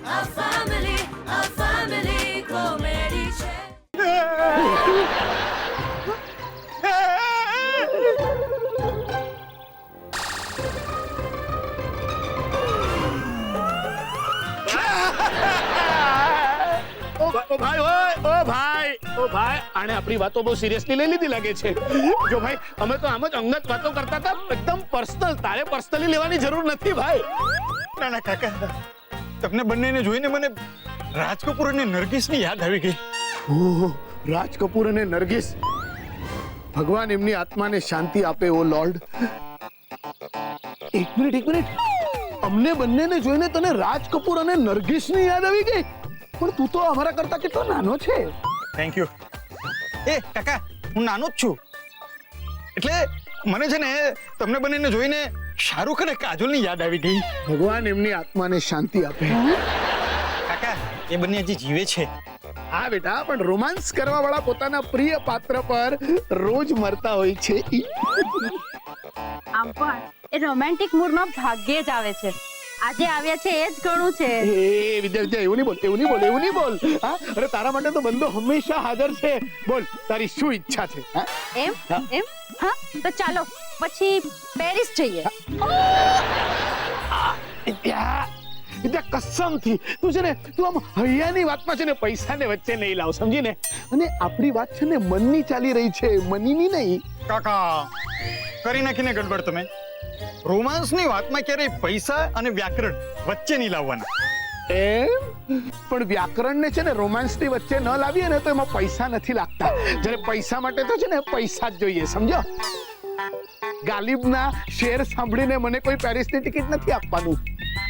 a family comedy ઓ ભાઈ આને આપણી વાતો બહુ સિરિયસલી લઈ લીધી લાગે છે. જો ભાઈ અમે તો આમ જ અંગત વાતો કરતા હતા, એકદમ પર્સનલ. તારે પર્સનલી લેવાની જરૂર નથી ભાઈ. ના ના કાકા, તમને બંનેને જોઈને મને રાજ કપૂર અને નરગિસની યાદ આવી ગઈ. ઓહ, રાજ કપૂર અને નરગિસ, ભગવાન એમની આત્માને શાંતિ આપે ઓ લોર્ડ. એક મિનિટ, અમને બંનેને જોઈને તને રાજ કપૂર અને નરગિસની યાદ આવી ગઈ? પણ તું તો અમારા કરતા કેટલો નાનો છે. Thank you. એ કાકા, હું નાનો જ છું, એટલે મને છે ને તમને બંનેને જોઈને શાહરુખ અને કાજોલની યાદ આવી ગઈ. ભગવાન એમની આત્માને શાંતિ આપે. કાકા, એ બંને હજી જીવે છે. હા બેટા, પણ રોમાન્સ કરવા વાળા પોતાના પ્રિય પાત્ર પર રોજ મરતા હોય છે. આમ પણ એ રોમેન્ટિક મૂડમાં ભાગ્યે જ આવે છે. આજે આવ્યા છે એ જ ઘણું છે. એ વિદ્યાર્થી, એવું નહીં બોલ. હા, અરે તારા માટે તો બંદો હંમેશા હાજર છે. બોલ, તારી શું ઈચ્છા છે? એમ હા, તો ચાલો પછી પેરિસ જઈએ. વિદ્યા, કસમથી તું છે ને, તું આમ હૈયાની વાતમાં છે ને પૈસાને વચ્ચે નહીં લાવ, સમજી ને? અને આપણી વાત છે ને મનની ચાલી રહી છે, મનીની નહીં. કાકા, કરી નાખીને ગડબડ તમે. રોમાન્સની વાતમાં ક્યારેય પૈસા અને વ્યાકરણ વચ્ચે નહીં લાવવાના. એમ? પણ વ્યાકરણને છે ને રોમાન્સની વચ્ચે ન લાવીએ ને તો એમાં પૈસા નથી લાગતા. જ્યારે પૈસા માટે તો છે ને પૈસા જ જોઈએ, સમજો? ગાલિબના શેર સાંભળીને મને કોઈ પેરિસની ટિકિટ નથી આપવાનું.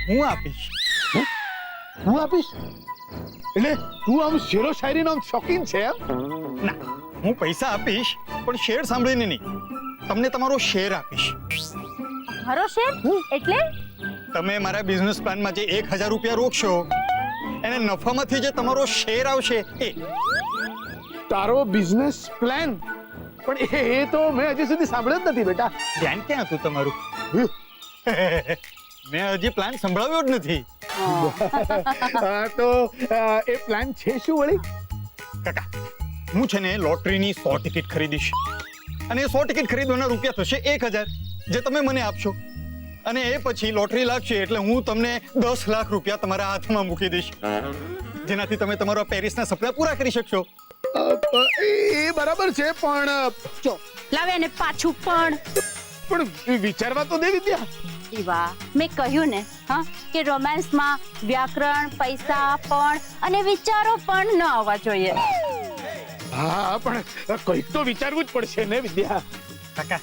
હું આપીશ. હું આપીશ? એટલે તું આમ શેરો શાયરીનો આમ શોખીન છે એમ? ના, હું પૈસા આપીશ, પણ શેર સાંભળીને નહીં. તમને તમારો શેર આપીશ. મારો શેર એટલે? તમે મારા બિઝનેસ પ્લાનમાં જે 1000 રૂપિયા રોકશો, એને નફામાંથી જે તમારો શેર આવશે એ. તારો બિઝનેસ પ્લાન? પણ એ તો મેં હજી સુધી સાંભળ્યો જ નથી બેટા. ધ્યાન ક્યાં હતું તમારું? મેં હજી પ્લાન સંભળાવ્યો જ નથી. તો એ પ્લાન છે શું વળી? કાકા, હું છે ને લોટરીની 100 ટિકિટ ખરીદીશ, અને એ 100 ટિકિટ ખરીદવાના રૂપિયા થશે 1000, જે તમે મને આપશો. અને એ પછી લોટરી લાગશે એટલે હું તમને 10 લાખ રૂપિયા તમારા હાથમાં મૂકી દઈશ, જેનાથી તમે તમારા પેરિસના સપના પૂરા કરી શકશો. એ બરાબર છે, પણ જો લાવે ને પાછું પણ વિચારવા તો દે વિદ્યા. દીવા, મેં કહ્યું ને કે રોમાન્સમાં વ્યાકરણ, પૈસા પણ અને વિચારો પણ ન આવવા જોઈએ. હા, પણ કંઈક તો વિચારવું જ પડશે ને વિદ્યા. કાકા,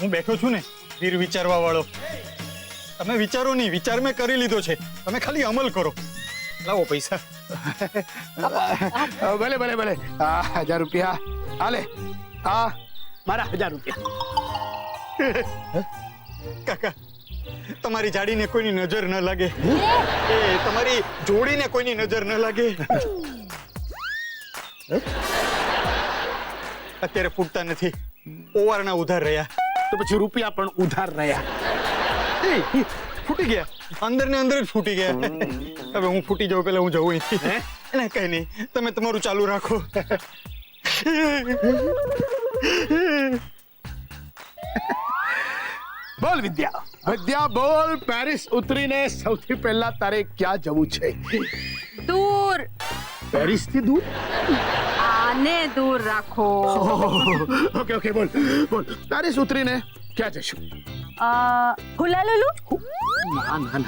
હું બેઠો છું ને વીર વિચારવા વાળો. તમે વિચારો નહીં, વિચાર મેં કરી લીધો છે. તમે ખાલી અમલ કરો. લાવો પૈસા. ભલે 1000 રૂપિયા હાલે. હા, મારા 1000 રૂપિયા. કાકા, તમારી જાડીને કોઈની નજર ન લાગે, એ તમારી જોડીને કોઈની નજર ન લાગે. અત્યારે ફૂટતા નથી, ઓવારના ઉધાર રહ્યા. તો પછી રૂપિયા પણ ઉધાર રહ્યા. ફૂટી ગયા, અંદર ને અંદર જ ફૂટી ગયા. હવે હું ફૂટી જાઉં પેલા હું જવું અહીંથી. ના, કઈ નહીં, તમે તમારું ચાલુ રાખો. બોલ વિદ્યા, બોલ. પેરિસ ઉતરીને સૌથી પહેલા તારે ક્યાં જવું છે? દૂર. પેરિસ થી દૂર? આને દૂર રાખો. ઓકે, બોલ. પેરિસ ઉતરીને ક્યાં જશું? હુલાલુલુ.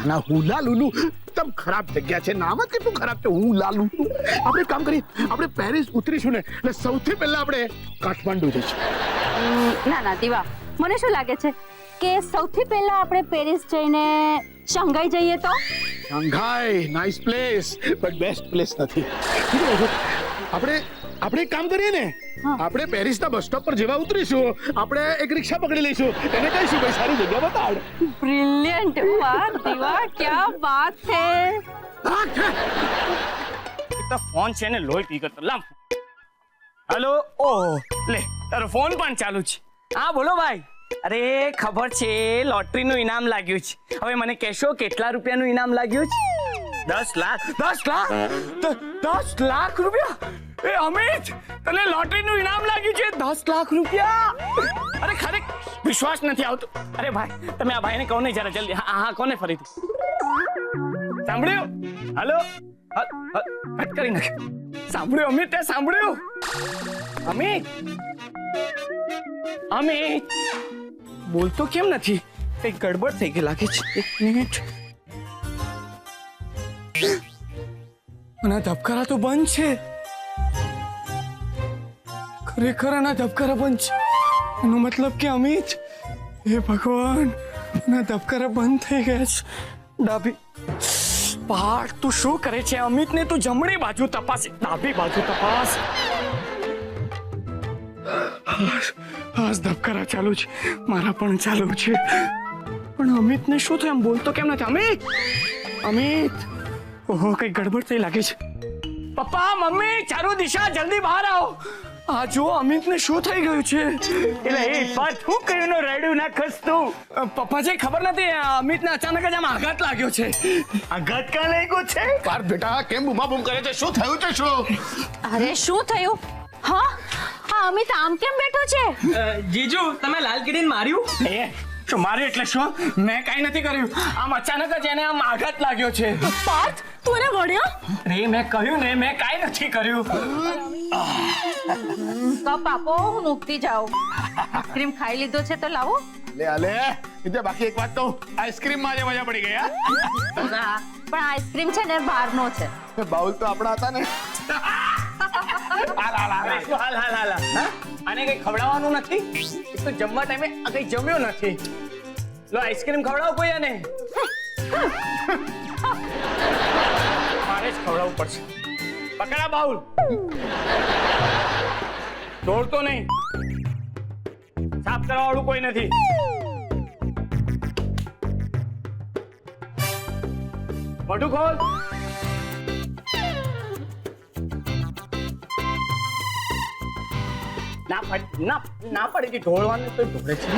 ના, હુલાલુલુ તમ ખરાબ જગ્યા છે. નામ જ કેટલું ખરાબ છે, હુલાલુલુ. આપણે કામ કરીએ, આપણે પેરિસ ઉતરીશું ને એટલે સૌથી પહેલા આપણે કાઠમાંડુ જઈશું. ના દીવા, મને શું લાગે છે કે સૌથી પહેલા આપણે પેરિસ જઈને શંઘાઈ જઈએ તો? શંઘાઈ nice place, but best place નથી. આપણે એક કામ કરીએ ને, આપણે પેરિસના બસ સ્ટોપ પર જેવા ઉતરીશું, આપણે એક રિક્ષા પકડી લઈશું, એને કહીશું ભાઈ સારી જગ્યા બતાડ. બ્રિલિયન્ટ. વાહ દીવા, ક્યા બાત છે. તો ફોન છે ને લોહી પી કરતો. લાવ. હેલો. ઓહ, લે તારો ફોન પણ ચાલુ છે. હા બોલો ભાઈ. અરે ખબર છે, લોટરીનું ઇનામ લાગ્યું છે. હવે મને કહેશો કેટલા રૂપિયાનું ઇનામ લાગ્યું છે? 10 લાખ 10 લાખ રૂપિયા? એ અમિત, તને લોટરીનું ઇનામ લાગ્યું છે 10 લાખ રૂપિયા? અરે ખરેખર વિશ્વાસ નથી આવતો. અરે ભાઈ, તમે આ ભાઈને કહો ને જરા જલ્દી. હા કોને ફરીથી સાંભળ્યું? હાલો, કટ કરી નાખ. સાંભળ્યું અમિત? તે સાંભળ્યું? અમિત બોલતો કેમ નથી? કઈ ગડબડ થઈ ગઈ લાગે છે. 1 મિનિટ. આના ધબકારા તો બંધ છે. ખરેખર આના ધબકારા બંધ છે. એનો મતલબ કે અમિત, હે ભગવાન, આના ધબકારા બંધ થઈ ગયા છે. ડાબી પાર્ટ તું શું કરે છે? અમિતને તું જમણી બાજુ તપાસ, ડાબી બાજુ તપાસ. આજ ધબકારા ચાલુ છે, મારા પણ ચાલુ છે. પણ અમિતને શું થયું? એમ બોલતો કેમ નથી? અમિત, ઓહો, કઈ ગડબડ થઈ લાગે છે. પપ્પા, મમ્મી, ચારો દિશા, જલ્દી બહાર આવો. આ જો અમિતને શું થઈ ગયું છે? એટલે એ વાત હું કહીને રડ્યું ના ખસતું. પપ્પાજી, ખબર નથી, અમિતને અચાનક જ આમ આઘાત લાગ્યો છે. આઘાત ક્યાં લાગ્યો છે? પાર્થ બેટા, કેમ બૂમાબૂમ કરે છે? શું થયું છે? શું? અરે શું થયું? હા, આ અમિત આમ કેમ બેઠો છે? જીજુ, તમે લાલ કીડીને માર્યું? એ શું માર્યું એટલે શું? મેં કાઈ નથી કર્યું. આમ અચાનક જ એને આમ આઘાત લાગ્યો છે. પાર્થ, તું એને વળ્યો? અરે મેં કહ્યું ને, મેં કાઈ નથી કર્યું. કપ આપો, હું મૂકતી જાઉં. આઈસ્ક્રીમ ખાઈ લીધો છે તો લાવો. લે એટલે બાકી એક વાત કહું, આઈસ્ક્રીમ માં મજા પડી ગઈ. ના, પણ આઈસ્ક્રીમ છે ને બહારનો છે. બાઉલ તો આપણા હતા ને. હાલ. આને કઈ ખવડાવવાનું નથી? એક તો જમવા ટાઈમે આ કઈ જમ્યો નથી. લો આઈસ્ક્રીમ ખવડાવો કોઈ આને. મારે જ ખવડાવવું પડશે. પકડા બાઉલ. દોડતો નહીં. સાફ કરવા વાળું કોઈ નથી. મોઢું ખોલ. ના પડી ગઈ. ઢોળવાનું તો ઢોળે છે.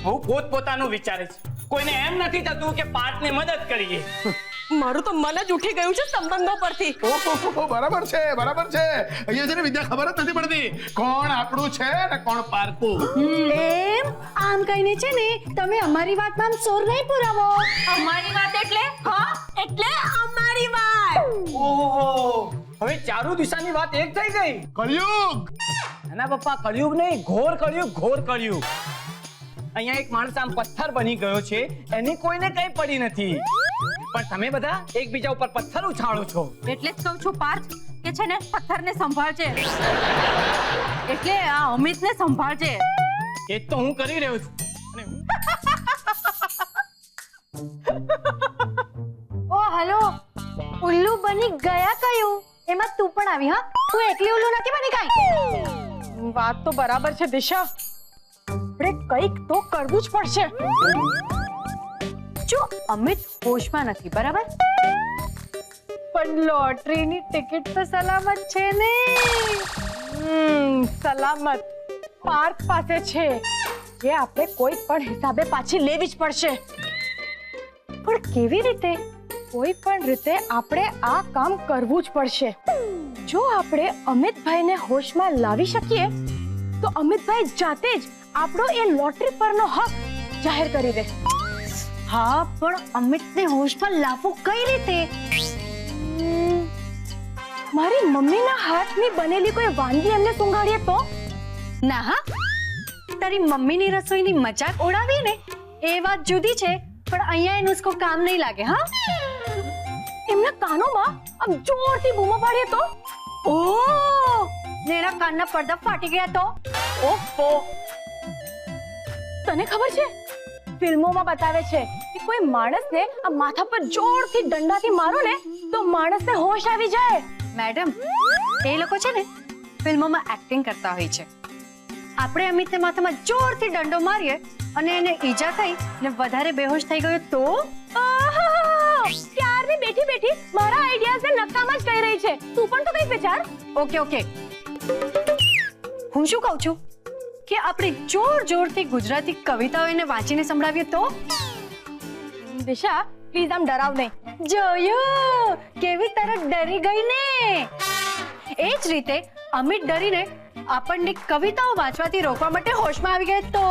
હું પોતપોતાનું વિચારે છે. કોઈને એમ નથી થતું કે પાર્થને મદદ કરીએ. મારું તો મન જ ઉઠી ગયું છે સંબંધો પરથી. ઓહો, બરાબર છે. અહીંયા છે ને વિદ્યા, ખબર જ નથી પડતી કોણ આપણું છે ને કોણ પારકું. એમ આમ કહીને છે ને તમે અમારી વાતમાં આમ સોર નહીં પુરાવો. અમારી વાત એટલે? હા, એટલે અમારી વાત. ઓહો, હવે ચારુ દિશાની વાત એક થઈ ગઈ. કળિયુગ. ના પપ્પા, કળિયુગ નહીં, ઘોર કળિયુગ. અહીંયા એક માણસ આમ પથ્થર બની ગયો છે, એની કોઈને કઈ પડી નથી, પણ તમે બધા એકબીજા ઉપર પથ્થર ઉછાળો છો. એટલે જ કહું છું પાર્થ કે છે ને પથ્થરને સંભાળજે. એટલે આ અમિતને સંભાળજે. એ તો હું કરી રહ્યો છું. ઓ હલો, ઉલ્લુ બની ગયા કયું? એમાં તું પણ આવી? હા, તું એકલી ઉલ્લુ નથી બની કાઈ. વાત તો બરાબર છે દિશા, આપણે કંઈક તો કરવું જ પડશે. જો અમિત હોશમાં નથી, બરાબર? પણ લોટરીની ટિકિટ તો સલામત છે ને? સલામત પાર્થ પાસે છે, જે આપણે કોઈ પણ હિસાબે પાછી લેવી જ પડશે. પણ કેવી રીતે? કોઈ પણ રીતે આપણે આ કામ કરવું જ પડશે. જો આપણે અમિતભાઈને હોશમાં લાવી શકીએ તો અમિતભાઈ જાતે જ આપણો એ લોટરી પરનો હક જાહેર કરી દે. હા, પણ અમિતને હોશમાં લાવવું કઈ રીતે? મારી મમ્મીના હાથની બનેલી કોઈ વાનગી એમને સુંઘાડીએ તો? ના હા, તારી મમ્મીની રસોઈની મજાક ઉડાવી ને એ વાત જુદી છે, પણ અહીંયા એ નુસ્ખો કામ નહીં લાગે. હા, એમના કાનોમાં આમ જોરથી બૂમો પાડીએ તો? ઓહ, એના કાનના પડદા ફાટી ગયા તો? ઓહો, તને ખબર છે ફિલ્મોમાં બતાવે છે કે કોઈ માણસને આ માથા પર જોરથી દંડાથી મારો ને તો માણસને હોશ આવી જાય. મેડમ, એ લોકો છે ને ફિલ્મોમાં એક્ટિંગ કરતા હોય છે. આપણે અમિતને માથામાં જોરથી દંડો મારીએ અને એને ઈજા થઈ ને વધારે બેહોશ થઈ ગયો તો? ક્યારની બેઠી બેઠી મારા આઈડિયાઝને નકામા જ કહી રહી છે. તું પણ તો કંઈક વિચાર. ઓકે, હું શું કહું છું, કે આપણે જોર જોરથી ગુજરાતી કવિતાઓ એને વાંચીને સંભળાવીએ તો? દિશા પ્લીઝ આમ ડરાવ નહીં. જોયું કેવી તરત ડરી ગઈ ને? એ જ રીતે અમિત ડરીને આપણને કવિતાઓ વાંચવાથી રોકવા માટે હોશમાં આવી ગયા તો